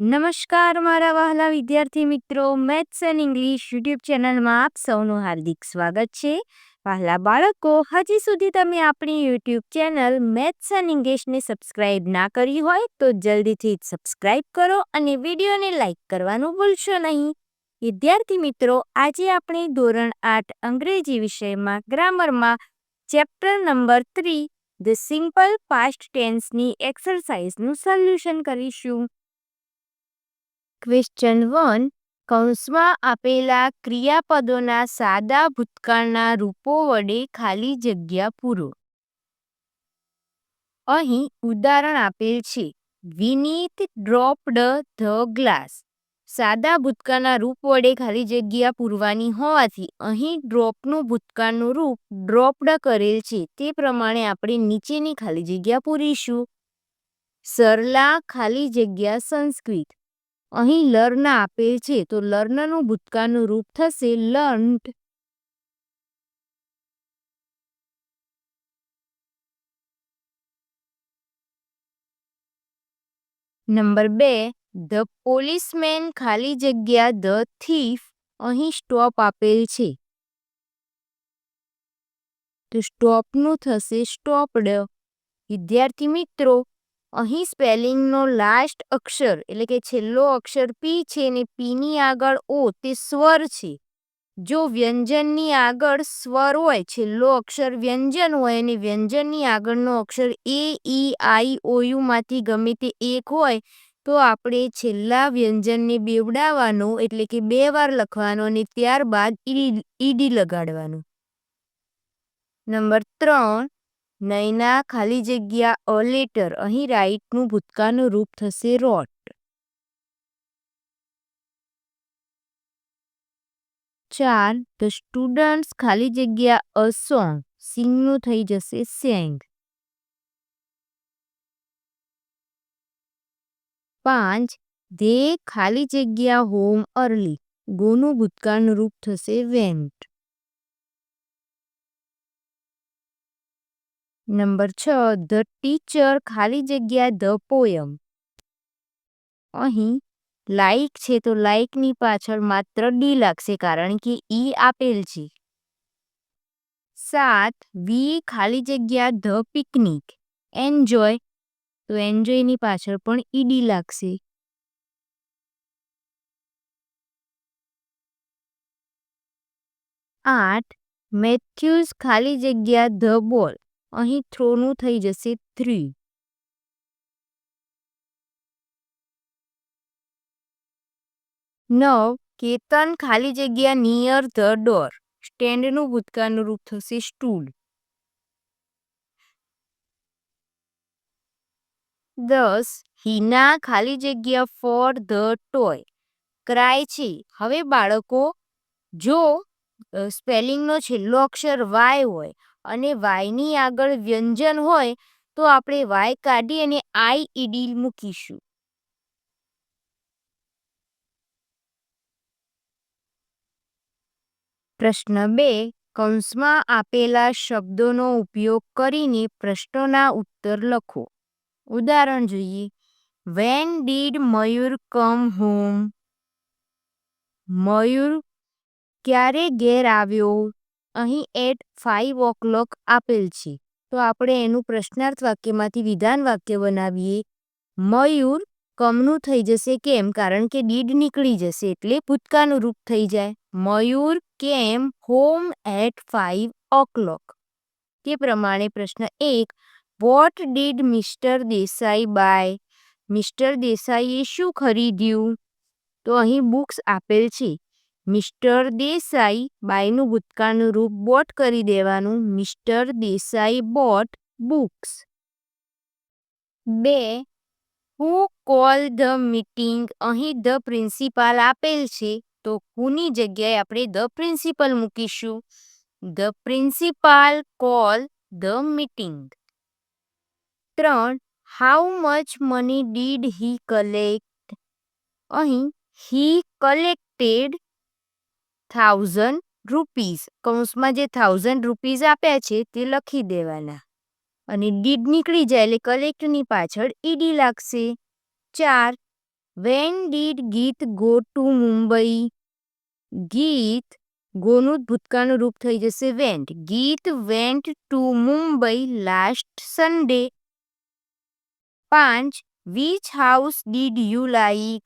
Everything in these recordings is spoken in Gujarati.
નમસ્કાર મારા વહાલા વિદ્યાર્થી મિત્રો, મેથ્સ એન્ડ ઇંગ્લિશ યુટ્યુબ ચેનલમાં આપ સૌનું હાર્દિક સ્વાગત છે. વહાલા બાળકો, હજી સુધી તમે આપણી યુટ્યુબ ચેનલ મેથ્સ એન્ડ ઇંગ્લિશને સબસ્ક્રાઇબ ના કરી હોય તો જલ્દીથી સબસ્ક્રાઇબ કરો અને વિડીયોને લાઇક કરવાનું ભૂલશો નહીં. વિદ્યાર્થી મિત્રો, આજે આપણે ધોરણ 8 અંગ્રેજી વિષયમાં ગ્રામરમાં chapter number 3 the simple past ટેન્સની એક્સરસાઇઝનું સોલ્યુશન કરીશું. ક્વેશ્ચન 1. કૌંસમાં આપેલા ક્રિયાપદોના સાદા ભૂતકાળના રૂપો વડે ખાલી જગ્યા પૂરો. અહીં ઉદાહરણ આપેલ છે. વિનીત ડ્રોપ્ડ ધ ગ્લાસ. સાદા ભૂતકાળના રૂપ વડે ખાલી જગ્યા પૂરવાની હોવાથી અહીં ડ્રોપનું ભૂતકાળનું રૂપ ડ્રોપ્ડ કરેલ છે. તે પ્રમાણે આપણે નીચેની ખાલી જગ્યા પૂરીશું. સરલા ખાલી જગ્યા સંસ્કૃત. અહીં લર્ન આપેલ છે તો લર્નનું ભૂતકાળનું રૂપ થશે લર્ન્ડ. નંબર 2. ધ પોલીસમેન ખાલી જગ્યા ધ થીફ. અહીં સ્ટોપ આપેલ છે તો સ્ટોપનું થશે સ્ટોપ્ડ. વિદ્યાર્થી મિત્રો, અહીં સ્પેલિંગનો લાસ્ટ અક્ષર એટલે કે છેલ્લો અક્ષર પી છે ને પીની આગળ ઓ તે સ્વર છે. જો વ્યંજનની આગળ સ્વર હોય, છેલ્લો અક્ષર વ્યંજન હોય અને વ્યંજનની આગળનો અક્ષર એ ઈ આઈ ઓ યુ માંથી ગમે તે એક હોય તો આપણે છેલ્લા વ્યંજનને બેવડાવવાનો એટલે કે 2 વાર લખવાનો અને ત્યારબાદ ઈડી લગાડવાનું. નંબર 3. નયના ખાલી જગ્યા અ લેટર. અહીં રાઇટનું ભૂતકાળનું રૂપ થશે રોટ. 4. ધ સ્ટુડન્ટ્સ ખાલી જગ્યા અ સોંગ. સિંગનું થઈ જશે સેંગ. 5. ધે ખાલી જગ્યા હોમ અર્લી. ગોનું ભૂતકાળનું રૂપ થશે વેન્ટ. નંબર 6. ધ ટીચર ખાલી જગ્યા ધ પોયમ. અહીં લાઈક છે તો લાઈકની પાછળ માત્ર ડી લાગશે કારણ કે ઈ આપેલ છે. 7. વી ખાલી જગ્યા ધ પિકનિક. એન્જોય તો એન્જોયની પાછળ પણ ઈડી લાગશે. 8. મેથ્યુઝ ખાલી જગ્યા ધ બોલ. અહીં થ્રોનું થઈ જશે 3. 9. કેતન ખાલી જગ્યા નિયર ધ ડોર. સ્ટેન્ડનું ભૂતકાળનું રૂપ થશે સ્ટૂલ. 10. હિના ખાલી જગ્યા ફોર ધ ટોય. ક્રાય છે. હવે બાળકો, જો સ્પેલિંગનો છેલ્લો અક્ષર વાય હોય અને વાયની આગળ વ્યંજન હોય તો આપણે વાય કાઢી અને આઈ ઈડી મૂકીશું. પ્રશ્ન 2. કૌંસમાં આપેલા શબ્દોનો ઉપયોગ કરીને પ્રશ્નોના ઉત્તર લખો. ઉદાહરણ જોઈએ. When did Mayur come home. Mayur ક્યારે ઘેર આવ્યો? અહીં એટ 5 o'clock આપેલ છે તો આપણે એનું પ્રશ્નાર્થ વાક્યમાંથી વિધાન વાક્ય બનાવીએ. મયુર કમનું થઈ જશે કેમ? કારણ કે ડીડ નીકળી જશે એટલે ભૂતકાળનું રૂપ થઈ જાય. મયુર કેમ હોમ એટ 5 o'clock. તે પ્રમાણે પ્રશ્ન 1. What did mister Desai buy? Mister દેસાઈએ શું ખરીદ્યું? તો અહીં બુક્સ આપેલ છે. મિસ્ટર દેસાઈ બાયનું ભૂતકાળનું રૂપ બોટ કરી દેવાનું. Mister Desai boat books. 2. Who call the meeting. અહીં ધ પ્રિન્સિપાલ આપેલ છે તો હુની જગ્યાએ આપણે ધ પ્રિન્સિપલ મૂકીશું. The principal call the meeting. 3. How much money did he collect? અહીં હી કલેક્ટેડ 1000 રૂપીઝ. કૌંસમાં જે 1000 રૂપીઝ આપ્યા છે તે લખી દેવાના અને ડીડ નીકળી જાય એટલે કલેક્ટની પાછળ ઈડી લાગશે. 4. વેન ડીડ ગીત ગો ટુ મુંબઈ? ગીત ગોનું ભૂતકાળનું રૂપ થઈ જશે વેન્ટ. ગીત went to Mumbai last Sunday. 5. Which house did you like?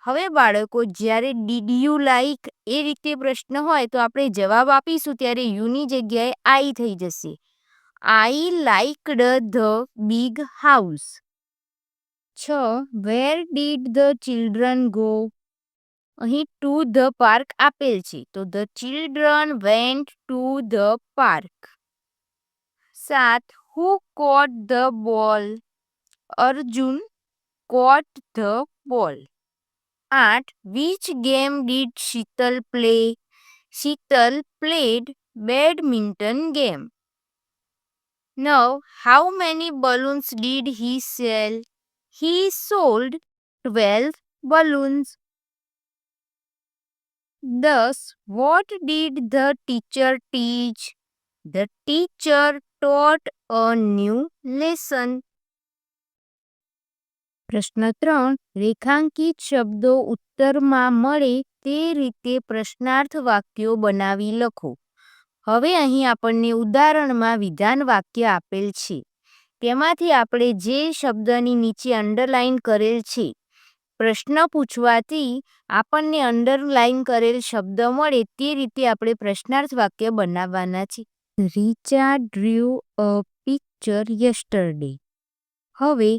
હવે બાળકો, જ્યારે ડીડ યુ લાઈક એ રીતે પ્રશ્ન હોય તો આપણે જવાબ આપીશું ત્યારે યુની જગ્યાએ આઈ થઈ જશે. I liked the big house. 6. Where did the children go? અહીં ટુ ધ પાર્ક આપેલ છે તો the children went to the park. 7. Who caught the ball? Arjun caught the ball. 8. Which game did Shital play? Shital played badminton game. 9. How many balloons did he sell? He sold 12 balloons. 10. What did the teacher teach? The teacher taught a new lesson. પ્રશ્ન 3. રેખાંકિત શબ્દો ઉત્તરમાં મળે તે રીતે પ્રશ્નાર્થ વાક્યો બનાવી લખો. હવે અહીં આપણને ઉદાહરણમાં વિધાન વાક્ય આપેલ છે. તેમાંથી આપણે જે શબ્દની નીચે અંડરલાઈન કરેલ છે, પ્રશ્ન પૂછવાથી આપણને અંડરલાઈન કરેલ શબ્દ મળે તે રીતે આપણે પ્રશ્નાર્થ વાક્ય બનાવવાના છે. Richa ડ્રીવ a picture yesterday. હવે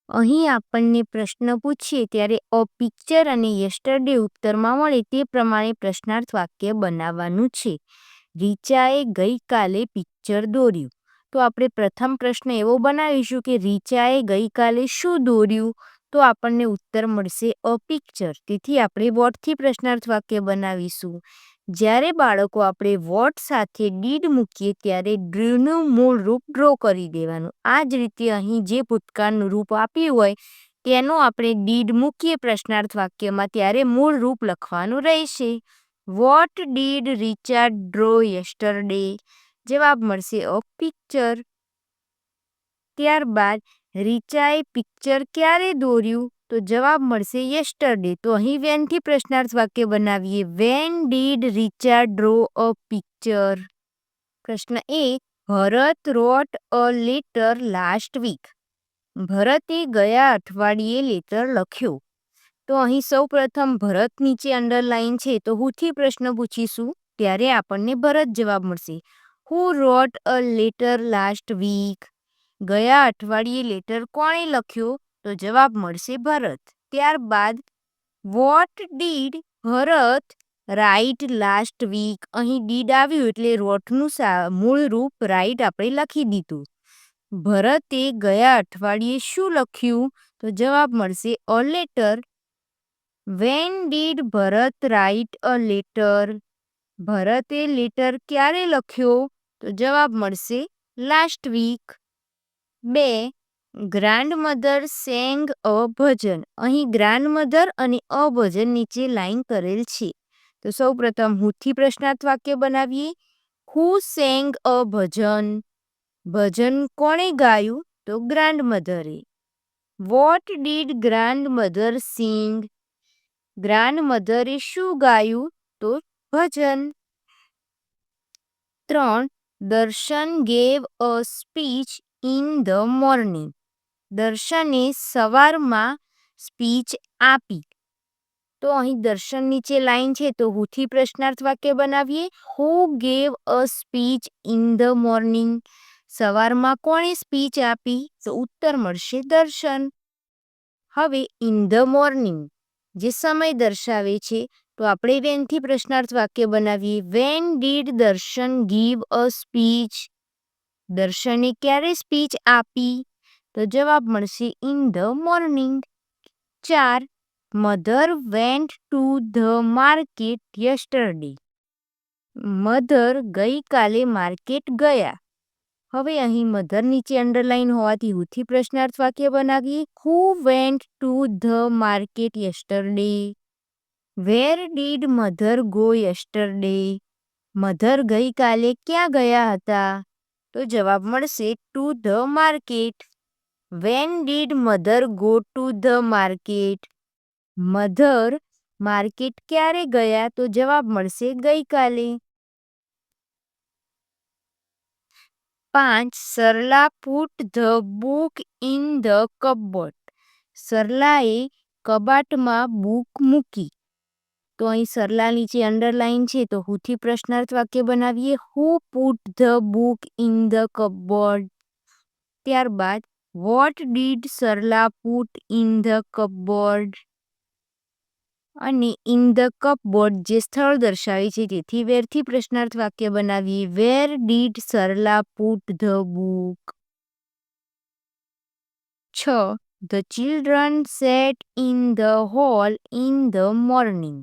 અહીં આપણને પ્રશ્ન પૂછીએ ત્યારે અ પિક્ચર અને યસ્ટરડે ઉત્તરમાં મળે તે પ્રમાણે પ્રશ્નાર્થ વાક્ય બનાવવાનું છે. રીચાએ ગઈકાલે પિક્ચર દોર્યું. તો આપણે પ્રથમ પ્રશ્ન એવો બનાવીશું કે રીચાએ ગઈકાલે શું દોર્યું? તો આપણને ઉત્તર મળશે અ પિક્ચર. તેથી આપણે વોટથી પ્રશ્નાર્થ વાક્ય બનાવીશું. જ્યારે બાળકો આપણે વોટ સાથે ડીડ મૂકીએ ત્યારે ડ્રીવનું મૂળ રૂપ ડ્રો કરી દેવાનું. આ જ રીતે અહીં જે ભૂતકાળનું રૂપ આપ્યું હોય તેનો આપણે ડીડ મૂકીએ પ્રશ્નાર્થ વાક્યમાં ત્યારે મૂળ રૂપ લખવાનું રહેશે. What did Richard draw yesterday? જવાબ મળશે અ પિક્ચર. ત્યારબાદ રીચાએ પિક્ચર ક્યારે દોર્યું? તો જવાબ મળશે યસ્ટરડે. તો અહીં વેનથી પ્રશ્નાર્થ વાક્ય બનાવીએ. When did Richard draw a picture? પ્રશ્ન 1. ભરત રોટ અ લેટર લાસ્ટ વીક. ભરતે ગયા અઠવાડિયે લેટર લખ્યો. તો અહીં સૌ પ્રથમ ભરત નીચે અંડરલાઈન છે તો હુથી પ્રશ્ન પૂછીશું ત્યારે આપણને ભરત જવાબ મળશે. હુ રોટ અ લેટર લાસ્ટ વીક? ગયા અઠવાડિયે લેટર કોણે લખ્યો? તો જવાબ મળશે ભરત. ત્યારબાદ what did Bharat write last week? અહીં ડીડ આવ્યું એટલે રોટનું મૂળ રૂપ રાઇટ આપણે લખી દીધું. ભરતે ગયા અઠવાડિયે શું લખ્યું? તો જવાબ મળશે a letter. When did Bharat write a letter? ભરતે લેટર ક્યારે લખ્યો? તો જવાબ મળશે last week. 2. Grandmother sang a bhajan. અહીં ગ્રાન્ડમધર અને અ ભજન નીચે લાઈન કરેલ છે. તો સૌ પ્રથમ હુથી પ્રશ્નાર્થ વાક્ય બનાવીએ. હુ સેંગ અ ભજન? ભજન કોણે ગાયું? તો ગ્રાન્ડમધરે. વોટ ડીડ ગ્રાન્ડમધર સિંગ? ગ્રાન્ડમધરે શું ગાયું? તો ભજન. 3. દર્શન gave a speech in the morning. દર્શને સવારમાં સ્પીચ આપી. તો અહીં દર્શન નીચે લાઈન છે તો હુથી પ્રશ્નાર્થ વાક્ય બનાવીએ. Who gave a speech in the morning? સવારમાં કોણે સ્પીચ આપી? તો ઉત્તર મળશે દર્શન. હવે ઇન ધ મોર્નિંગ જે સમય દર્શાવે છે તો આપણે વેનથી પ્રશ્નાર્થ વાક્ય બનાવીએ. વેન ડીડ દર્શન ગીવ અ સ્પીચ? દર્શને ક્યારે સ્પીચ આપી? તો જવાબ મળશે in the morning. 4. Mother vent to the market yesterday. Mother ગઈકાલે માર્કેટ ગયા. હવે અહીં મધર નીચે અંડરલાઈન હોવાથી હુથી પ્રશ્નાર્થ વાક્ય બનાવીએ. Who went to the market yesterday? Where did mother go yesterday? Mother ગઈકાલે ક્યાં ગયા હતા? તો જવાબ મળશે to the market. When did mother go to the market? Mother market ક્યારે ગયા? તો જવાબ મળશે ગઈકાલે. 5. Sarla put the book in the cupboard. સરલાએ કબાટમાં બુક મૂકી. તો અહીં સરલા નીચે અંડરલાઈન છે, તો હુથી પ્રશ્નાર્થ વાક્ય બનાવીએ. Who put the book in the cupboard. ત્યારબાદ what did Sarla put in the cupboard. અને ઇન ધ કપબોર્ડ જે સ્થળ દર્શાવે છે તેથી વેરથી પ્રશ્નાર્થ વાક્ય બનાવીએ. Where did Sarla put the book. 6. The children sat in the hall in the morning.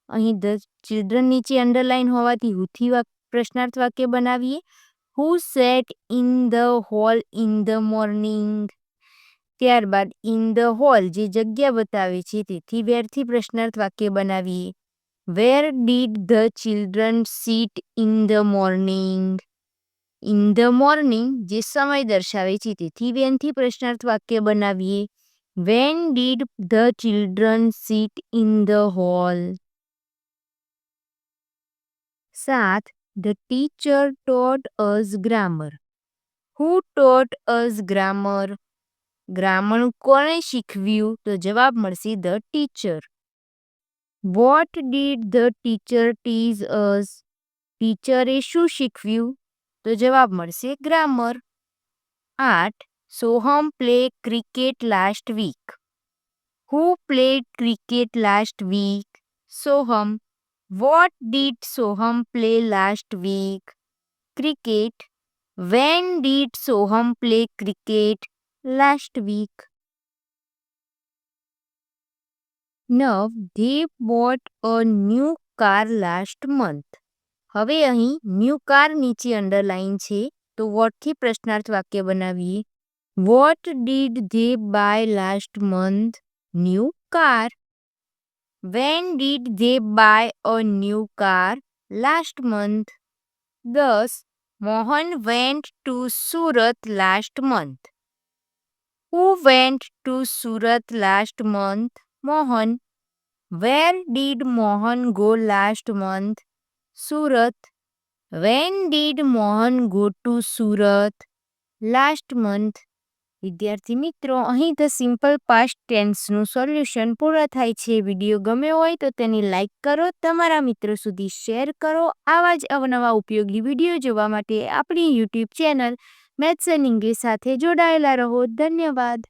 અહીં ધ ચિલ્ડ્રન નીચે અંડરલાઈન હોવાથી હુથી પ્રશ્નાર્થ વાક્ય બનાવીએ. Who sat in the hall in the morning. ત્યારબાદ ઇન ધ હોલ જે જગ્યા બતાવે છે તેથી વેરથી પ્રશ્નાર્થ વાક્ય બનાવીએ. Where did the children sit in the morning. In the morning જે સમય દર્શાવે છે તેથી વેનથી પ્રશ્નાર્થ વાક્ય બનાવીએ. When did the children sit in the hall. 7. The teacher taught us grammar. Who taught us grammar. Grammar કોણે શીખવ્યું? તો જવાબ મળશે the teacher. What did the teacher teach us. ટીચરે શું શીખવ્યું? તો જવાબ મળશે grammar. 8. Soham play cricket last week. Who played cricket last week? Soham. What did Soham play last week? Cricket. When did Soham play cricket last week? 9. They bought a new car last month. હવે અહીં ન્યૂ કાર નીચે અંડરલાઈન છે, તો વોટથી પ્રશ્નાર્થ વાક્ય બનાવીએ. What did they buy last month? New car. When did they buy a new car last month? 10. Mohan went to Surat last month. Who went to Surat last month? Mohan. Where did Mohan go last month? Surat. When did Mohan go to Surat last month? વિદ્યાર્થી મિત્રો, અહીં ધ સિમ્પલ પાસ્ટ ટેન્સનું સોલ્યુશન પૂર્ણ થાય છે. વિડીયો ગમ્યો હોય તો તેને લાઈક કરો, તમારા મિત્રો સુધી શેર કરો. આવા જ અવનવા ઉપયોગી વિડીયો જોવા માટે આપણી YouTube channel maths and English સાથે જોડાયેલા રહો. ધન્યવાદ.